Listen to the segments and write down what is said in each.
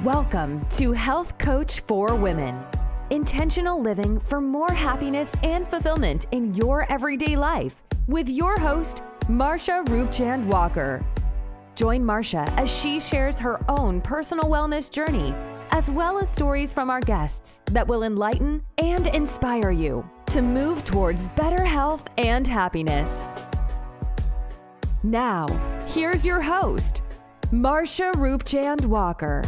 Welcome to Health Coach for Women. Intentional living for more happiness and fulfillment in your everyday life with your host, Marsha Roopchand-Walker. Join Marsha as she shares her own personal wellness journey, as well as stories from our guests that will enlighten and inspire you to move towards better health and happiness. Now, here's your host, Marsha Roopchand-Walker.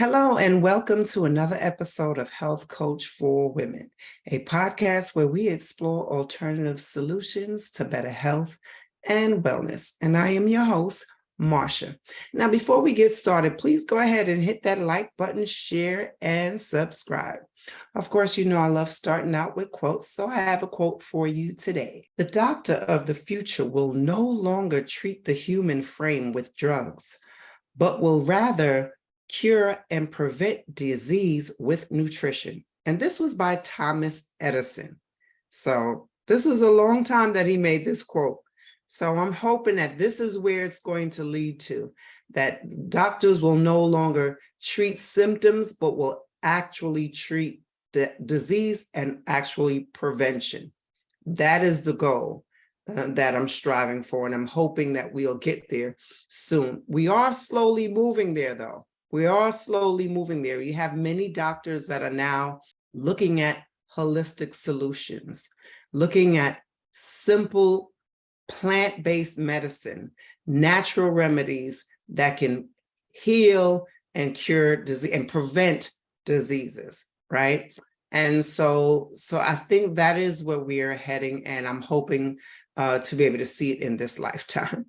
Hello, and welcome to another episode of Health Coach for Women, a podcast where we explore alternative solutions to better health and wellness. And I am your host, Marsha. Now, before we get started, please go ahead and hit that like button, share, and subscribe. Of course, you know I love starting out with quotes, so I have a quote for you today. The doctor of the future will no longer treat the human frame with drugs, but will rather cure and prevent disease with nutrition. And this was by Thomas Edison. So this was a long time that he made this quote. So I'm hoping that this is where it's going to lead to, that doctors will no longer treat symptoms, but will actually treat the disease and actually prevention. That is the goal that I'm striving for, and I'm hoping that we'll get there soon. We are slowly moving there, though. We are slowly moving there. You have many doctors that are now looking at holistic solutions, looking at simple plant-based medicine, natural remedies that can heal and cure disease and prevent diseases, right? And so I think that is where we are heading, and I'm hoping to be able to see it in this lifetime.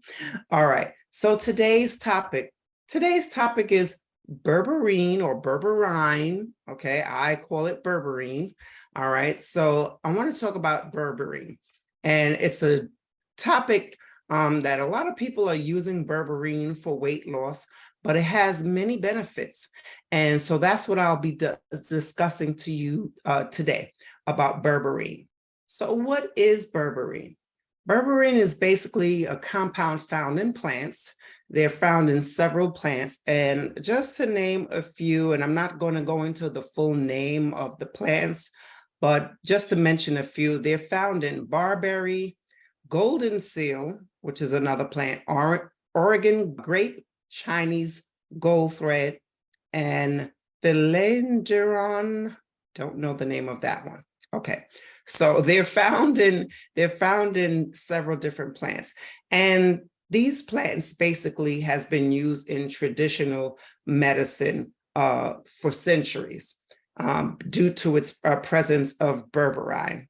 All right, so today's topic is Berberine or Berberine. Okay, I call it Berberine. All right, so I want to talk about Berberine, and it's a topic that a lot of people are using Berberine for weight loss, but it has many benefits, and so that's what I'll be discussing to you today about Berberine. So what is Berberine? Berberine is basically a compound found in plants. They're found in several plants, and just to name a few, and I'm not going to go into the full name of the plants, but just to mention a few, they're found in barberry, golden seal, which is another plant, Oregon grape, Chinese gold thread, and Philangeron. Don't know the name of that one. Okay, so they're found in several different plants, and these plants basically has been used in traditional medicine for centuries due to its presence of berberine.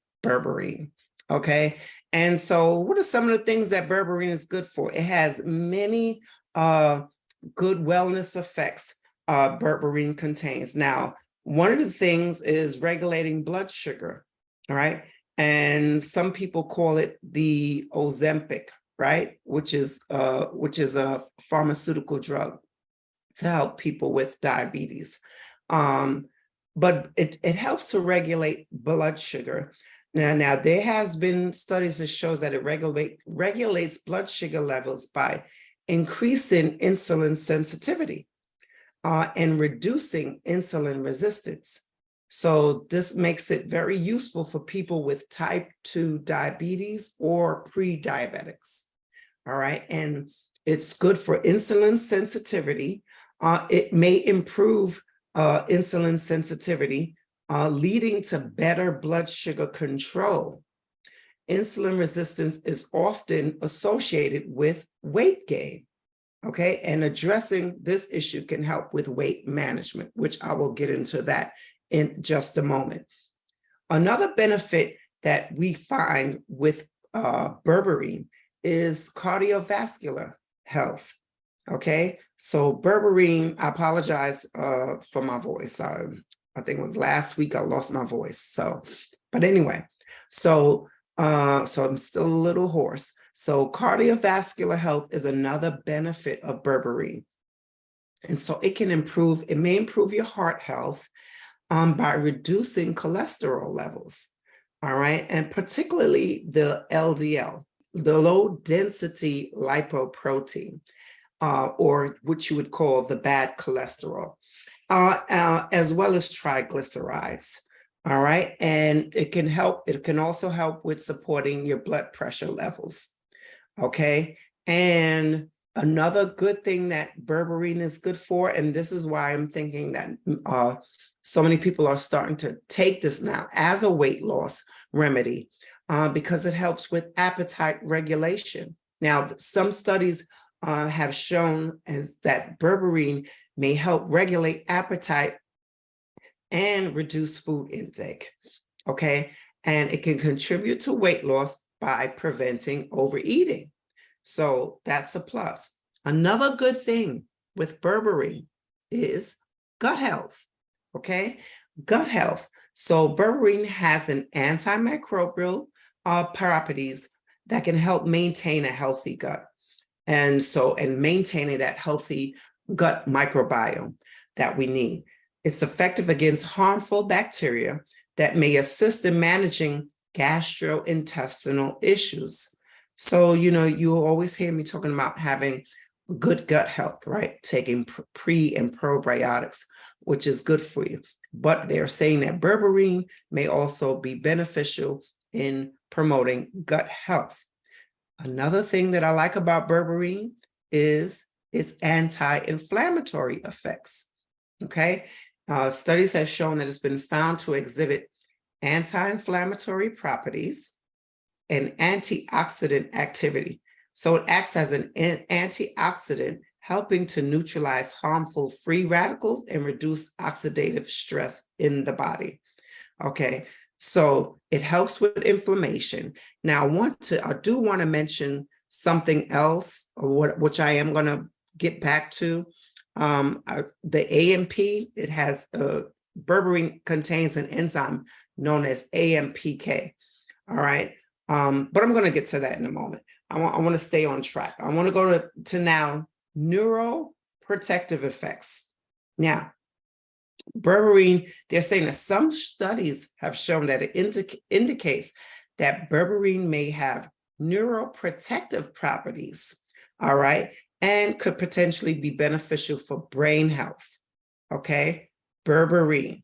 Okay, and so what are some of the things that berberine is good for? It has many good wellness effects berberine contains. Now, one of the things is regulating blood sugar, all right? And some people call it the Ozempic, right? Which is a pharmaceutical drug to help people with diabetes. But it helps to regulate blood sugar. Now there has been studies that shows that it regulates blood sugar levels by increasing insulin sensitivity and reducing insulin resistance. So this makes it very useful for people with type 2 diabetes or pre-diabetics. All right, and it's good for insulin sensitivity. It may improve insulin sensitivity, leading to better blood sugar control. Insulin resistance is often associated with weight gain. Okay, and addressing this issue can help with weight management, which I will get into that in just a moment. Another benefit that we find with berberine is cardiovascular health. Okay, so berberine, I apologize for my voice. I think it was last week I lost my voice. So, but anyway, so I'm still a little hoarse. So cardiovascular health is another benefit of berberine. And so it may improve your heart health by reducing cholesterol levels. all right? And particularly the LDL, the low density lipoprotein, or what you would call the bad cholesterol, as well as triglycerides. All right. And it can also help with supporting your blood pressure levels. Okay. And another good thing that berberine is good for, and this is why I'm thinking that so many people are starting to take this now as a weight loss remedy, because it helps with appetite regulation. Now, some studies have shown that berberine may help regulate appetite and reduce food intake, okay? And it can contribute to weight loss by preventing overeating. So that's a plus. Another good thing with berberine is gut health, okay? Gut health. So berberine has an antimicrobial properties that can help maintain a healthy gut. And maintaining that healthy gut microbiome that we need. It's effective against harmful bacteria that may assist in managing gastrointestinal issues. So, you always hear me talking about having good gut health, right? Taking pre and probiotics, which is good for you. But they're saying that berberine may also be beneficial in promoting gut health. Another thing that I like about berberine is its anti-inflammatory effects, okay? Studies have shown that it's been found to exhibit anti-inflammatory properties and antioxidant activity. So it acts as an antioxidant, helping to neutralize harmful free radicals and reduce oxidative stress in the body. Okay, so it helps with inflammation. Now, I do want to mention something else, which I am going to get back to. The AMP, it has berberine contains an enzyme known as AMPK. All right, but I'm going to get to that in a moment. I want to stay on track. I want to go to now neuroprotective effects. Now, berberine, they're saying that some studies have shown that it indicates that berberine may have neuroprotective properties, all right, and could potentially be beneficial for brain health, okay? Berberine.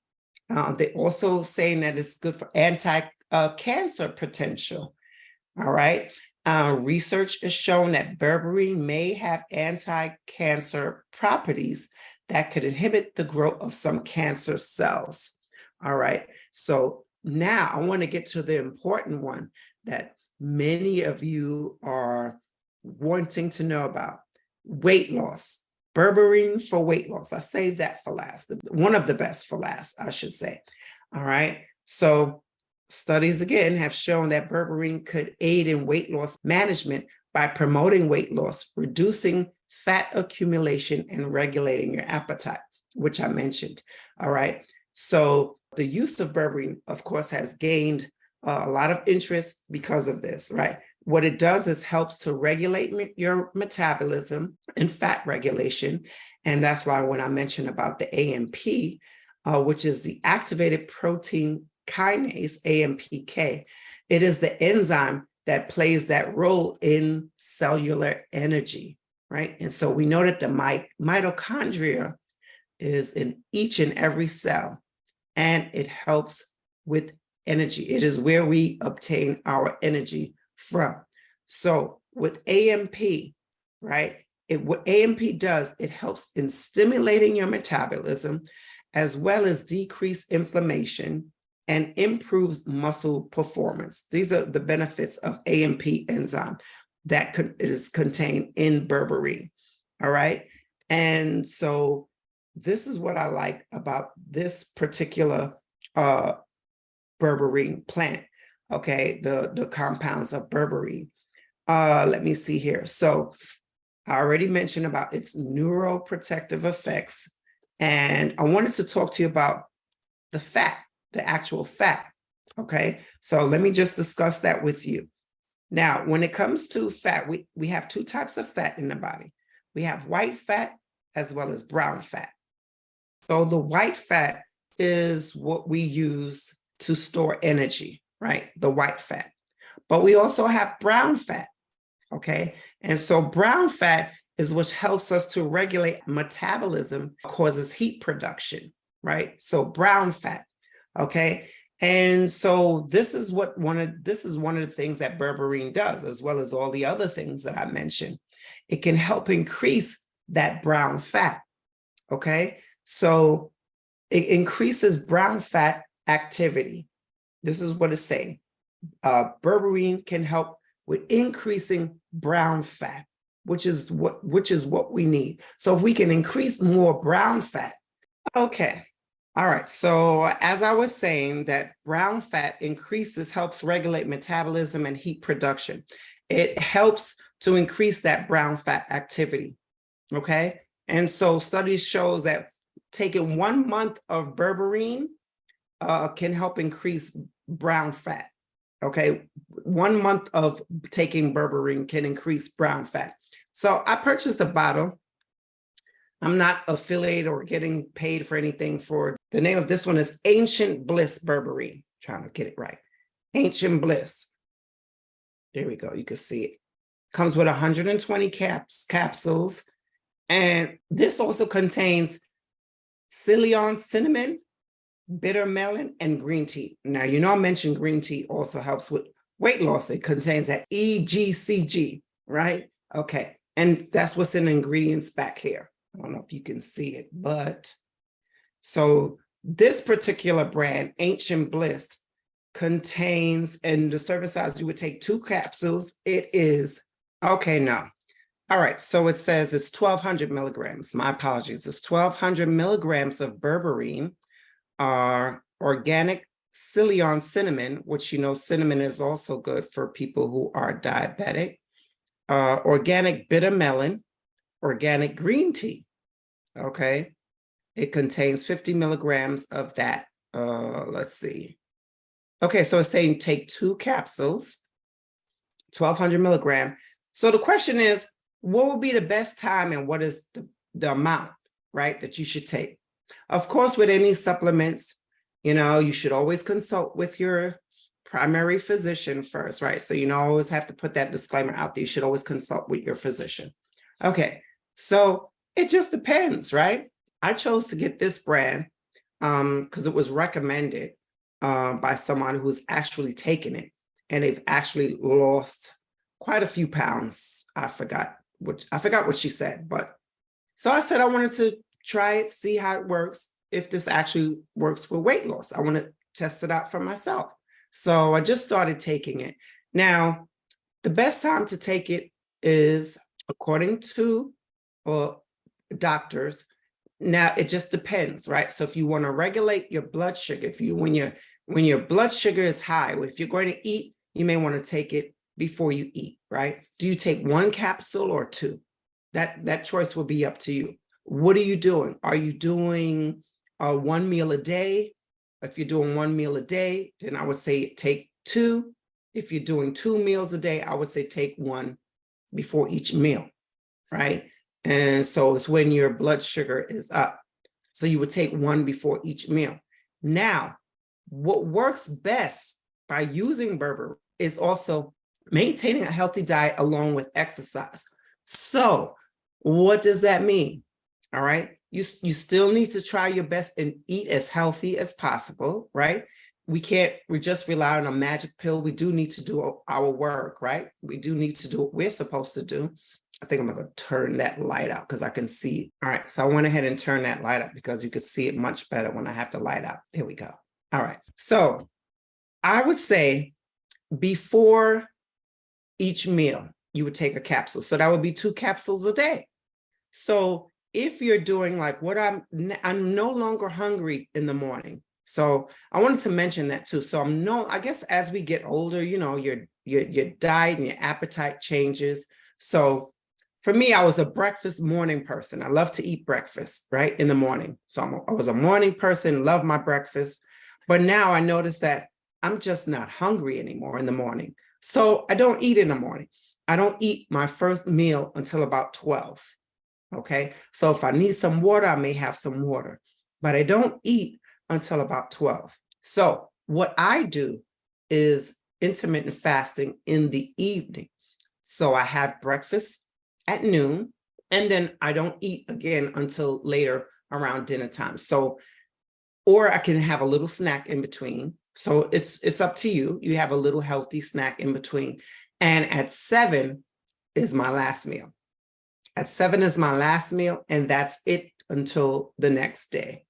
They're also saying that it's good for anti-cancer potential, all right? Research has shown that berberine may have anti-cancer properties that could inhibit the growth of some cancer cells. All right. So now I want to get to the important one that many of you are wanting to know about: weight loss. Berberine for weight loss. I saved that for last. One of the best for last, I should say. All right. So studies again have shown that berberine could aid in weight loss management by promoting weight loss, reducing fat accumulation, and regulating your appetite, which I mentioned. All right. So the use of berberine, of course, has gained a lot of interest because of this, right? What it does is helps to regulate your metabolism and fat regulation. And that's why when I mentioned about the AMP, which is the activated protein kinase, AMPK, it is the enzyme that plays that role in cellular energy, right? And so we know that the mitochondria is in each and every cell, and it helps with energy. It is where we obtain our energy from. So with AMP, right, what AMP does, it helps in stimulating your metabolism, as well as decrease inflammation and improves muscle performance. These are the benefits of AMP enzyme that is contained in berberine. All right. And so this is what I like about this particular berberine plant. Okay, the compounds of berberine. Let me see here. So I already mentioned about its neuroprotective effects, and I wanted to talk to you about the fat, the actual fat. Okay, so let me just discuss that with you. Now, when it comes to fat, we have two types of fat in the body. We have white fat as well as brown fat. So the white fat is what we use to store energy, right? The white fat. But we also have brown fat, okay? And so brown fat is what helps us to regulate metabolism, causes heat production, right? So brown fat, okay? And so this is one of the things that berberine does, as well as all the other things that I mentioned. It can help increase that brown fat, okay? So it increases brown fat activity. This is what it's saying. Berberine can help with increasing brown fat, which is what we need. So if we can increase more brown fat, okay. All right. So as I was saying, that brown fat helps regulate metabolism and heat production. It helps to increase that brown fat activity. Okay. And so studies shows that taking 1 month of berberine can help increase brown fat. Okay. 1 month of taking berberine can increase brown fat. So I purchased a bottle. I'm not affiliated or getting paid for anything for the name of this one is Ancient Bliss Berberine. Trying to get it right. Ancient Bliss. There we go. You can see it. Comes with 120 capsules. And this also contains Ceylon cinnamon, bitter melon, and green tea. Now, you know, I mentioned green tea also helps with weight loss. It contains that EGCG, right? Okay. And that's what's in the ingredients back here. I don't know if you can see it, but so this particular brand, Ancient Bliss, contains, in the serving size, you would take 2 capsules. It is, okay, no. All right, so it says it's 1,200 milligrams. My apologies. It's 1,200 milligrams of berberine, organic Ceylon cinnamon, which, you know, cinnamon is also good for people who are diabetic, organic bitter melon, organic green tea. Okay, it contains 50 milligrams of that. Let's see. Okay, so it's saying take 2 capsules, 1,200 milligram. So the question is, what would be the best time and what is the amount, right, that you should take? Of course, with any supplements, you know, you should always consult with your primary physician first, right? So you know, always have to put that disclaimer out there. You should always consult with your physician. Okay, so it just depends, right? I chose to get this brand because it was recommended by someone who's actually taken it, and they've actually lost quite a few pounds. I forgot what she said, but so I said I wanted to try it, see how it works, if this actually works for weight loss. I want to test it out for myself. So I just started taking it. Now, the best time to take it is, according to doctors, now it just depends, right? So if you want to regulate your blood sugar, when your blood sugar is high, if you're going to eat, you may want to take it before you eat, right? Do you take 1 capsule or 2? That choice will be up to you. What are you doing? Are you doing 1 meal a day? If you're doing 1 meal a day, then I would say take 2. If you're doing 2 meals a day, I would say take 1 before each meal, right? And so it's when your blood sugar is up. So you would take 1 before each meal. Now, what works best by using berberine is also maintaining a healthy diet along with exercise. So what does that mean? All right. You still need to try your best and eat as healthy as possible, right? We just rely on a magic pill. We do need to do our work, right? We do need to do what we're supposed to do. I think I'm going to turn that light out because I can see it. All right. So I went ahead and turned that light up because you can see it much better when I have the light out. There we go. All right. So I would say before each meal, you would take a capsule. So that would be 2 capsules a day. So if you're doing like what I'm no longer hungry in the morning. So I wanted to mention that too. So I guess as we get older, you know, your diet and your appetite changes. So for me, I was a breakfast morning person. I love to eat breakfast, right, in the morning. So I was a morning person, love my breakfast. But now I notice that I'm just not hungry anymore in the morning. So I don't eat in the morning. I don't eat my first meal until about 12. Okay. So if I need some water, I may have some water, but I don't eat until about 12. So what I do is intermittent fasting in the evening. So I have breakfast at noon, and then I don't eat again until later around dinner time. So, or I can have a little snack in between. So it's up to you. You have a little healthy snack in between. And at 7 is my last meal. At 7 is my last meal, and that's it until the next day.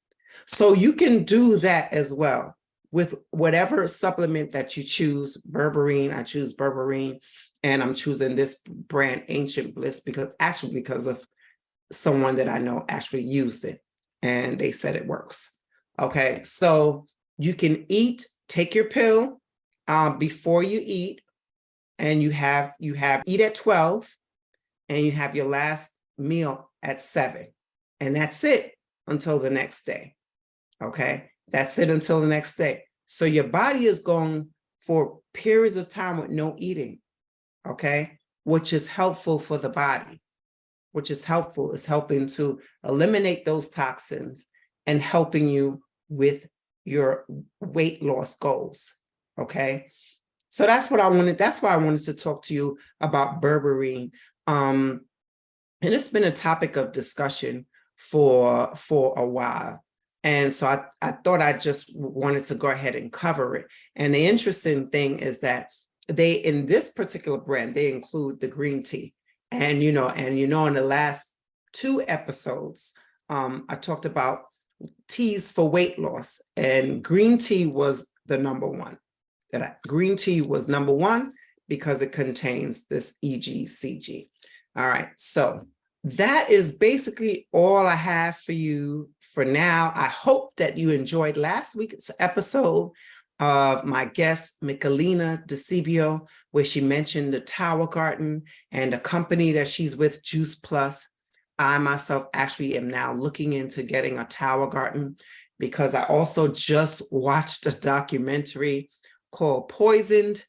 So you can do that as well with whatever supplement that you choose. Berberine, I choose Berberine, and I'm choosing this brand Ancient Bliss because of someone that I know actually used it, and they said it works. Okay, so you can take your pill before you eat, and you eat at 12, and you have your last meal at 7, and that's it until the next day. Okay, that's it until the next day. So your body is going for periods of time with no eating, okay, which is helpful for the body, is helping to eliminate those toxins and helping you with your weight loss goals, okay? So that's why I wanted to talk to you about Berberine. And it's been a topic of discussion for a while. And so I thought I just wanted to go ahead and cover it. And the interesting thing is that in this particular brand, they include the green tea. And in the last 2 episodes, I talked about teas for weight loss, and green tea was the number one. Green tea was number one because it contains this EGCG. All right, so that is basically all I have for you for now. I hope that you enjoyed last week's episode of my guest, Michelina DeCibio, where she mentioned the Tower Garden and the company that she's with, Juice Plus. I myself actually am now looking into getting a Tower Garden because I also just watched a documentary called Poisoned.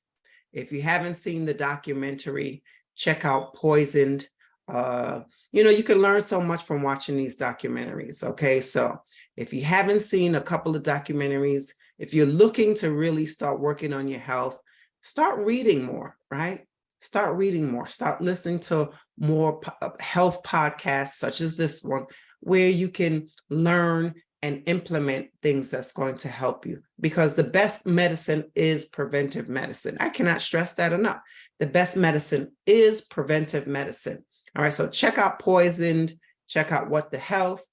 If you haven't seen the documentary, check out Poisoned. You can learn so much from watching these documentaries. Okay, so if you haven't seen a couple of documentaries, if you're looking to really start working on your health, start reading more, right? Start reading more, start listening to more health podcasts such as this one, where you can learn and implement things that's going to help you, because the best medicine is preventive medicine. I cannot stress that enough. The best medicine is preventive medicine. All right, so check out Poisoned, check out What the Health,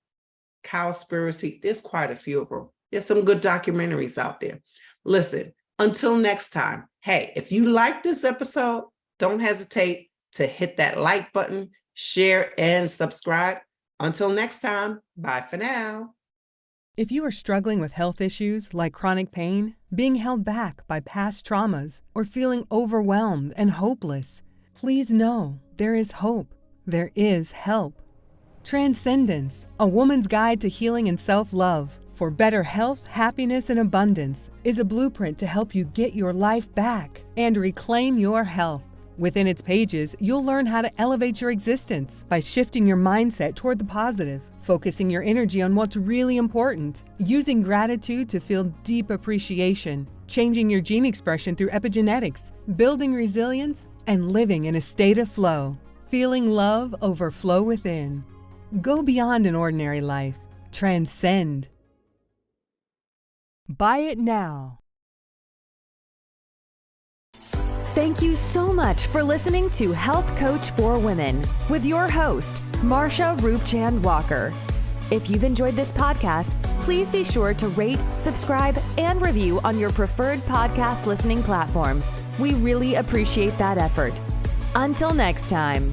Cowspiracy. There's quite a few of them. There's some good documentaries out there. Listen, until next time, hey, if you like this episode, don't hesitate to hit that like button, share, and subscribe. Until next time, bye for now. If you are struggling with health issues like chronic pain, being held back by past traumas, or feeling overwhelmed and hopeless, please know there is hope. There is help. Transcendence, a woman's guide to healing and self-love for better health, happiness, and abundance, is a blueprint to help you get your life back and reclaim your health. Within its pages, you'll learn how to elevate your existence by shifting your mindset toward the positive, focusing your energy on what's really important, using gratitude to feel deep appreciation, changing your gene expression through epigenetics, building resilience, and living in a state of flow. Feeling love overflow within. Go beyond an ordinary life. Transcend. Buy it now. Thank you so much for listening to Health Coach for Women with your host, Marsha Roopchand-Walker. If you've enjoyed this podcast, please be sure to rate, subscribe, and review on your preferred podcast listening platform. We really appreciate that effort. Until next time.